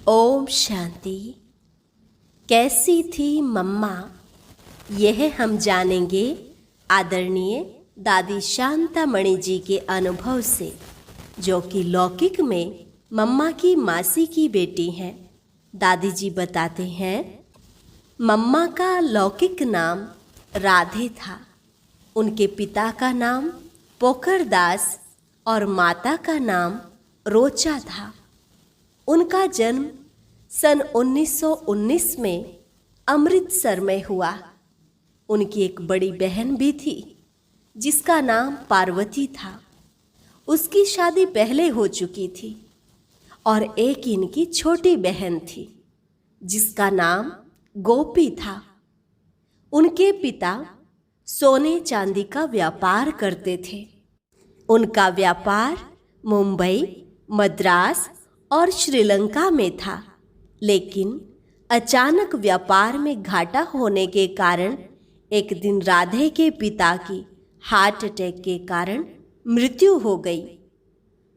ओम शांति। कैसी थी मम्मा, यह हम जानेंगे आदरणीय दादी शांतामणि जी के अनुभव से, जो कि लौकिक में मम्मा की मासी की बेटी हैं। दादी जी बताते हैं, मम्मा का लौकिक नाम राधे था। उनके पिता का नाम पोखरदास और माता का नाम रोचा था। उनका जन्म सन 1919 में अमृतसर में हुआ। उनकी एक बड़ी बहन भी थी जिसका नाम पार्वती था। उसकी शादी पहले हो चुकी थी और एक इनकी छोटी बहन थी जिसका नाम गोपी था। उनके पिता सोने चांदी का व्यापार करते थे। उनका व्यापार मुंबई, मद्रास और श्रीलंका में था, लेकिन अचानक व्यापार में घाटा होने के कारण एक दिन राधे के पिता की हार्ट अटैक के कारण मृत्यु हो गई।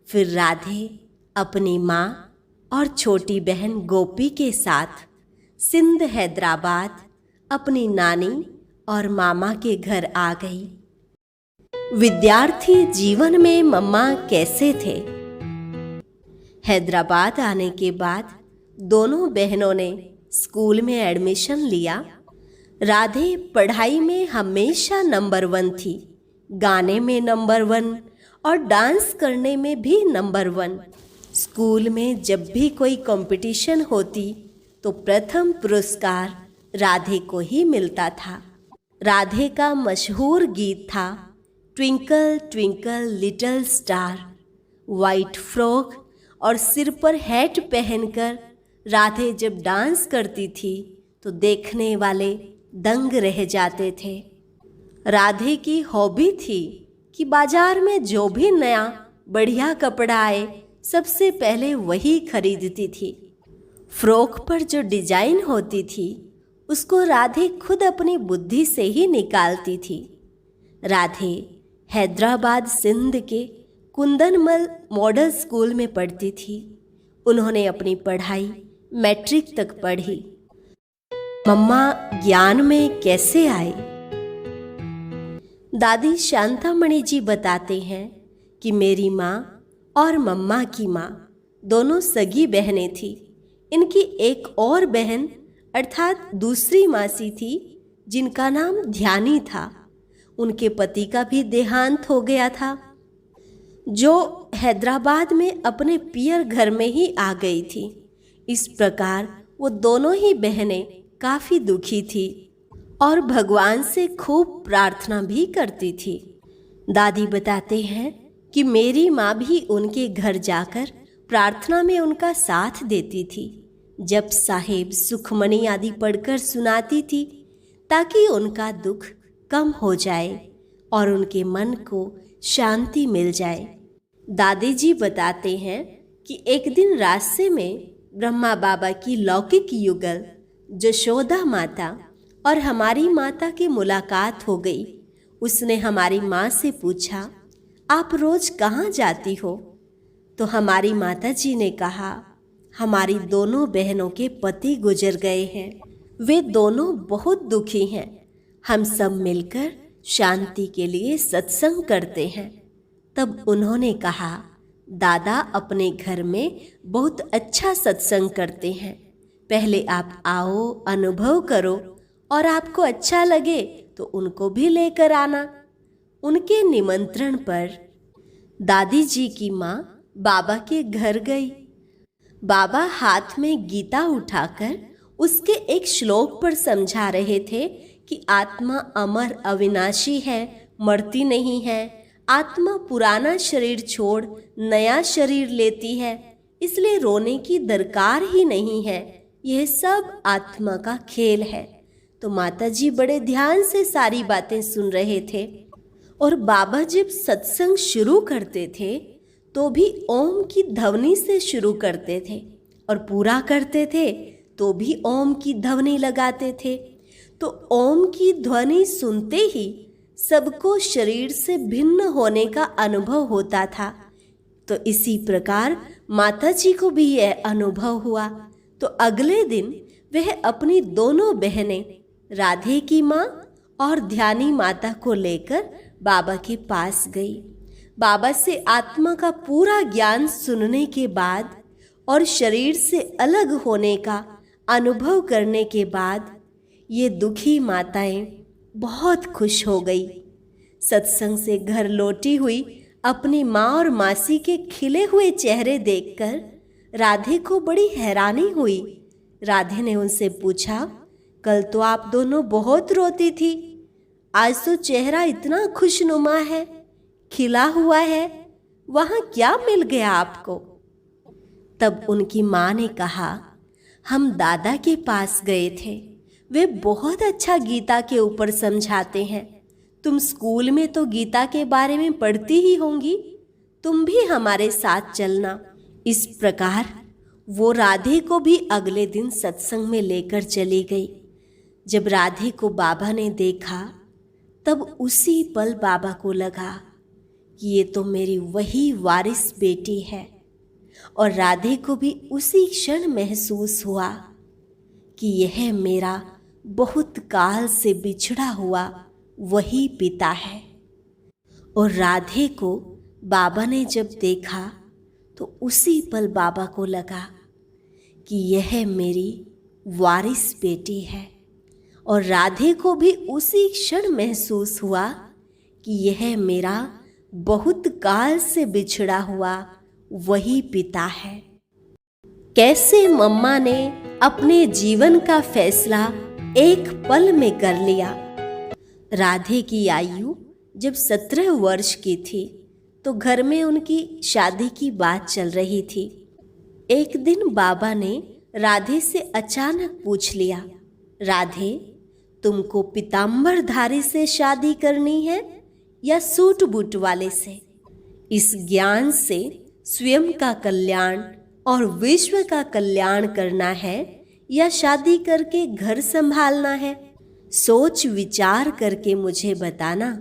फिर राधे अपनी माँ और छोटी बहन गोपी के साथ सिंध, हैदराबाद अपनी नानी और मामा के घर आ गई। विद्यार्थी जीवन में मम्मा कैसे थे? हैदराबाद आने के बाद दोनों बहनों ने स्कूल में एडमिशन लिया। राधे पढ़ाई में हमेशा नंबर 1 थी, गाने में नंबर 1 और डांस करने में भी नंबर 1। स्कूल में जब भी कोई कंपटीशन होती तो प्रथम पुरस्कार राधे को ही मिलता था। राधे का मशहूर गीत था twinkle twinkle little star. White frock और सिर पर हैट पहनकर राधे जब डांस करती थी तो देखने वाले दंग रह जाते थे। राधे की हॉबी थी कि बाजार में जो भी नया बढ़िया कपड़ा आए सबसे पहले वही खरीदती थी। फ्रॉक पर जो डिजाइन होती थी उसको राधे खुद अपनी बुद्धि से ही निकालती थी। राधे हैदराबाद सिंध के कुंदनमल मॉडल स्कूल में पढ़ती थी। उन्होंने अपनी पढ़ाई मैट्रिक तक पढ़ी। मम्मा ज्ञान में कैसे आए? दादी शांतामणि जी बताते हैं कि मेरी माँ और मम्मा की माँ दोनों सगी बहनें थी। इनकी एक और बहन अर्थात दूसरी मासी थी जिनका नाम ध्यानी था। उनके पति का भी देहांत हो गया था, जो हैदराबाद में अपने पियर घर में ही आ गई थी। इस प्रकार वो दोनों ही बहनें काफ़ी दुखी थी और भगवान से खूब प्रार्थना भी करती थी। दादी बताते हैं कि मेरी माँ भी उनके घर जाकर प्रार्थना में उनका साथ देती थी। जब साहेब सुखमणि आदि पढ़कर सुनाती थी ताकि उनका दुख कम हो जाए और उनके मन को शांति मिल जाए। दादी जी बताते हैं कि एक दिन रास्ते में ब्रह्मा बाबा की लौकिक युगल जशोदा माता और हमारी माता की मुलाकात हो गई। उसने हमारी माँ से पूछा, आप रोज कहाँ जाती हो? तो हमारी माता जी ने कहा, हमारी दोनों बहनों के पति गुजर गए हैं, वे दोनों बहुत दुखी हैं। हम सब मिलकर शांति के लिए सत्संग करते हैं। तब उन्होंने कहा, दादा अपने घर में बहुत अच्छा सत्संग करते हैं, पहले आप आओ, अनुभव करो और आपको अच्छा लगे तो उनको भी लेकर आना। उनके निमंत्रण पर दादी जी की माँ बाबा के घर गई। बाबा हाथ में गीता उठाकर उसके एक श्लोक पर समझा रहे थे कि आत्मा अमर अविनाशी है, मरती नहीं है। आत्मा पुराना शरीर छोड़ नया शरीर लेती है, इसलिए रोने की दरकार ही नहीं है। यह सब आत्मा का खेल है। तो माताजी बड़े ध्यान से सारी बातें सुन रहे थे और बाबा जब सत्संग शुरू करते थे तो भी ओम की ध्वनि से शुरू करते थे और पूरा करते थे तो भी ओम की ध्वनि लगाते थे। तो ओम की ध्वनि सुनते ही सबको शरीर से भिन्न होने का अनुभव होता था। तो इसी प्रकार माताजी को भी यह अनुभव हुआ। तो अगले दिन वह अपनी दोनों बहनें राधे की माँ और ध्यानी माता को लेकर बाबा के पास गई। बाबा से आत्मा का पूरा ज्ञान सुनने के बाद और शरीर से अलग होने का अनुभव करने के बाद ये दुखी माताएं बहुत खुश हो गई। सत्संग से घर लौटी हुई अपनी माँ और मासी के खिले हुए चेहरे देखकर राधे को बड़ी हैरानी हुई। राधे ने उनसे पूछा, कल तो आप दोनों बहुत रोती थी, आज तो चेहरा इतना खुशनुमा है, खिला हुआ है, वहाँ क्या मिल गया आपको? तब उनकी माँ ने कहा, हम दादा के पास गए थे, वे बहुत अच्छा गीता के ऊपर समझाते हैं। तुम स्कूल में तो गीता के बारे में पढ़ती ही होंगी, तुम भी हमारे साथ चलना। इस प्रकार वो राधे को भी अगले दिन सत्संग में लेकर चली गई। जब राधे को बाबा ने देखा तब उसी पल बाबा को लगा कि ये तो मेरी वही वारिस बेटी है, और राधे को भी उसी क्षण महसूस हुआ कि यह मेरा बहुत काल से बिछड़ा हुआ वही पिता है। और राधे को बाबा ने जब देखा तो उसी पल बाबा को लगा कि यह मेरी वारिस बेटी है, और राधे को भी उसी क्षण महसूस हुआ कि यह मेरा बहुत काल से बिछड़ा हुआ वही पिता है। कैसे मम्मा ने अपने जीवन का फैसला एक पल में कर लिया। राधे की आयु जब 17 वर्ष की थी तो घर में उनकी शादी की बात चल रही थी। एक दिन बाबा ने राधे से अचानक पूछ लिया, राधे, तुमको पीताम्बरधारी से शादी करनी है या सूट बूट वाले से? इस ज्ञान से स्वयं का कल्याण और विश्व का कल्याण करना है या शादी करके घर संभालना है? सोच विचार करके मुझे बताना।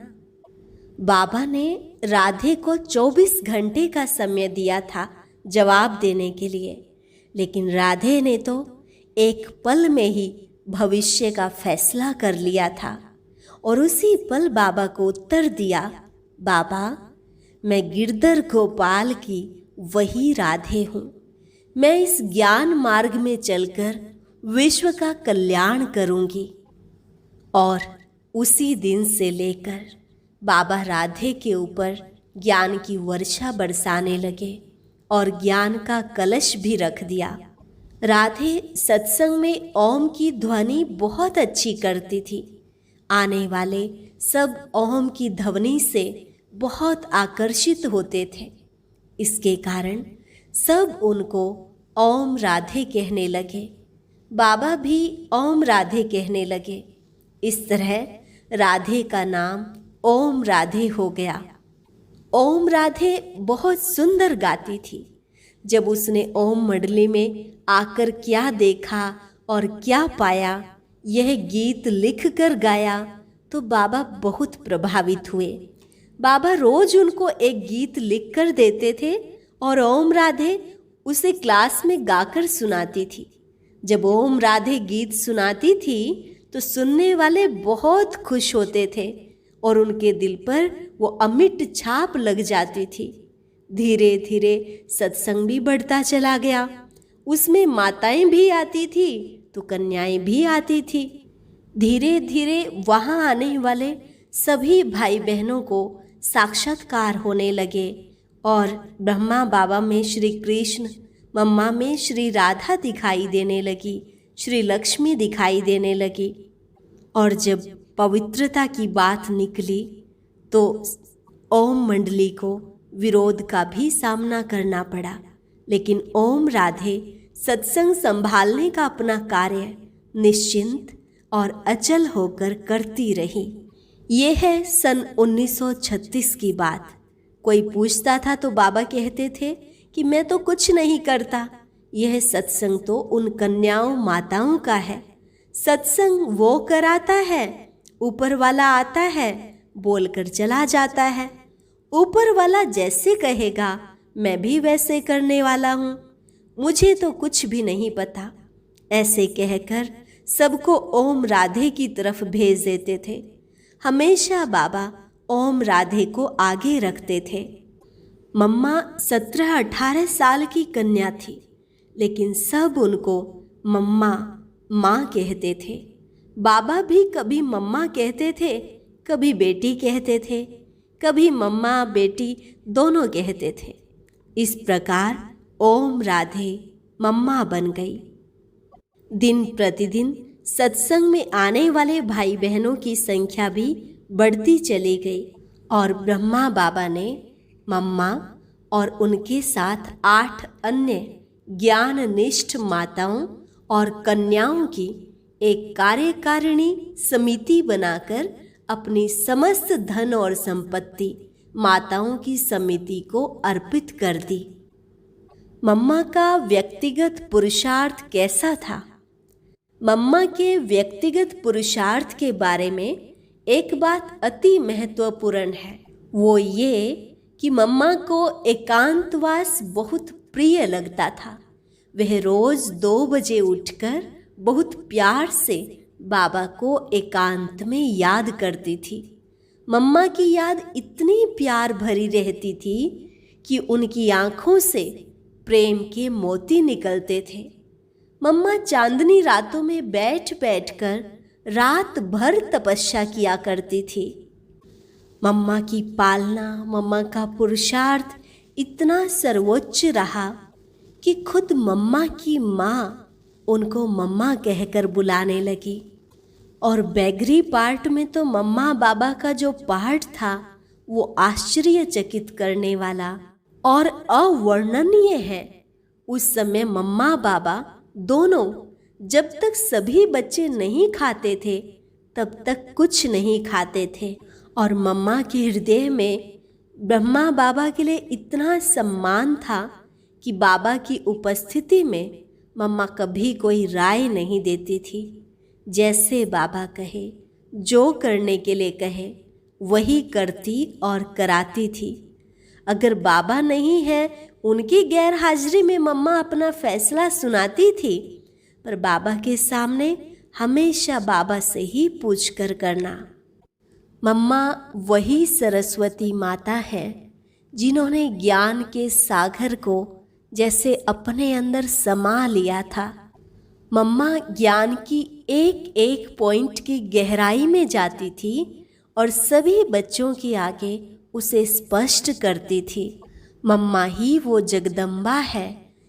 बाबा ने राधे को 24 घंटे का समय दिया था जवाब देने के लिए, लेकिन राधे ने तो एक पल में ही भविष्य का फैसला कर लिया था और उसी पल बाबा को उत्तर दिया, बाबा, मैं गिरधर गोपाल की वही राधे हूँ। मैं इस ज्ञान मार्ग में चलकर विश्व का कल्याण करूँगी। और उसी दिन से लेकर बाबा राधे के ऊपर ज्ञान की वर्षा बरसाने लगे और ज्ञान का कलश भी रख दिया। राधे सत्संग में ओम की ध्वनि बहुत अच्छी करती थी। आने वाले सब ओम की ध्वनि से बहुत आकर्षित होते थे। इसके कारण सब उनको ओम राधे कहने लगे। बाबा भी ओम राधे कहने लगे। इस तरह राधे का नाम ओम राधे हो गया। ओम राधे बहुत सुंदर गाती थी। जब उसने ओम मंडली में आकर क्या देखा और क्या पाया, यह गीत लिख कर गाया तो बाबा बहुत प्रभावित हुए। बाबा रोज उनको एक गीत लिख कर देते थे और ओम राधे उसे क्लास में गाकर सुनाती थी। जब ओम राधे गीत सुनाती थी तो सुनने वाले बहुत खुश होते थे और उनके दिल पर वो अमिट छाप लग जाती थी। धीरे धीरे सत्संग भी बढ़ता चला गया। उसमें माताएं भी आती थी तो कन्याएं भी आती थी। धीरे धीरे वहाँ आने वाले सभी भाई बहनों को साक्षात्कार होने लगे और ब्रह्मा बाबा में श्री कृष्ण, मम्मा में श्री राधा दिखाई देने लगी, श्री लक्ष्मी दिखाई देने लगी। और जब पवित्रता की बात निकली तो ओम मंडली को विरोध का भी सामना करना पड़ा, लेकिन ओम राधे सत्संग संभालने का अपना कार्य निश्चिंत और अचल होकर करती रही। ये है सन 1936 की बात। कोई पूछता था तो बाबा कहते थे कि मैं तो कुछ नहीं करता, यह सत्संग तो उन कन्याओं माताओं का है। सत्संग वो कराता है, ऊपर वाला आता है, बोलकर चला जाता है। ऊपर वाला जैसे कहेगा मैं भी वैसे करने वाला हूँ। मुझे तो कुछ भी नहीं पता, ऐसे कहकर सबको ओम राधे की तरफ भेज देते थे। हमेशा बाबा ओम राधे को आगे रखते थे। मम्मा 17-18 साल की कन्या थी, लेकिन सब उनको मम्मा माँ कहते थे। बाबा भी कभी मम्मा कहते थे, कभी बेटी कहते थे, कभी मम्मा बेटी दोनों कहते थे। इस प्रकार ओम राधे मम्मा बन गई। दिन प्रतिदिन सत्संग में आने वाले भाई बहनों की संख्या भी बढ़ती चली गई और ब्रह्मा बाबा ने मम्मा और उनके साथ 8 अन्य ज्ञाननिष्ठ माताओं और कन्याओं की एक कार्यकारिणी समिति बनाकर अपनी समस्त धन और संपत्ति माताओं की समिति को अर्पित कर दी। मम्मा का व्यक्तिगत पुरुषार्थ कैसा था? मम्मा के व्यक्तिगत पुरुषार्थ के बारे में एक बात अति महत्वपूर्ण है। वो ये कि मम्मा को एकांतवास बहुत प्रिय लगता था। वह रोज 2 बजे उठकर बहुत प्यार से बाबा को एकांत में याद करती थी। मम्मा की याद इतनी प्यार भरी रहती थी कि उनकी आंखों से प्रेम के मोती निकलते थे। मम्मा चांदनी रातों में बैठ बैठकर रात भर तपस्या किया करती थी। मम्मा की पालना, मम्मा का पुरुषार्थ इतना सर्वोच्च रहा कि खुद मम्मा की माँ उनको मम्मा कहकर बुलाने लगी। और बैगरी पार्ट में तो मम्मा बाबा का जो पार्ट था वो आश्चर्यचकित करने वाला और अवर्णनीय है। उस समय मम्मा बाबा दोनों जब तक सभी बच्चे नहीं खाते थे तब तक कुछ नहीं खाते थे। और मम्मा के हृदय में ब्रह्मा बाबा के लिए इतना सम्मान था कि बाबा की उपस्थिति में मम्मा कभी कोई राय नहीं देती थी। जैसे बाबा कहे, जो करने के लिए कहे वही करती और कराती थी। अगर बाबा नहीं है, उनकी गैर हाजिरी में मम्मा अपना फैसला सुनाती थी, पर बाबा के सामने हमेशा बाबा से ही पूछ कर करना। मम्मा वही सरस्वती माता है जिन्होंने ज्ञान के सागर को जैसे अपने अंदर समा लिया था। मम्मा ज्ञान की एक एक पॉइंट की गहराई में जाती थी और सभी बच्चों के आगे उसे स्पष्ट करती थी। मम्मा ही वो जगदम्बा है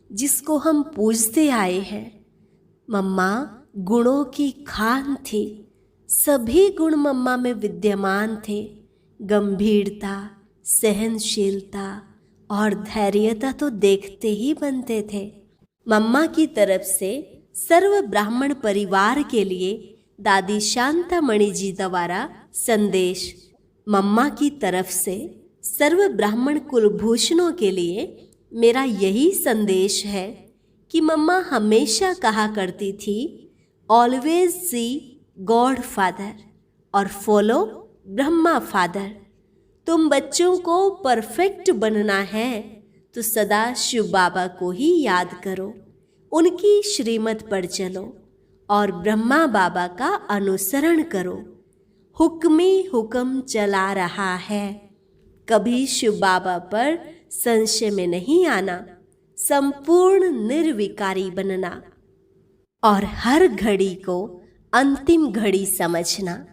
जिसको हम पूजते आए हैं। मम्मा गुणों की खान थी। सभी गुण मम्मा में विद्यमान थे। गंभीरता, सहनशीलता और धैर्यता तो देखते ही बनते थे। मम्मा की तरफ से सर्व ब्राह्मण परिवार के लिए दादी शांतामणि जी द्वारा संदेश। मम्मा की तरफ से सर्व ब्राह्मण कुलभूषणों के लिए मेरा यही संदेश है कि मम्मा हमेशा कहा करती थी, ऑलवेज सी गॉड फादर और फॉलो ब्रह्मा फादर। तुम बच्चों को परफेक्ट बनना है तो सदा शिव बाबा को ही याद करो, उनकी श्रीमत पर चलो और ब्रह्मा बाबा का अनुसरण करो। हुक्मी हुक्म चला रहा है। कभी शिव बाबा पर संशय में नहीं आना, संपूर्ण निर्विकारी बनना और हर घड़ी को अंतिम घड़ी समझना।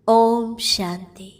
ओम शांति।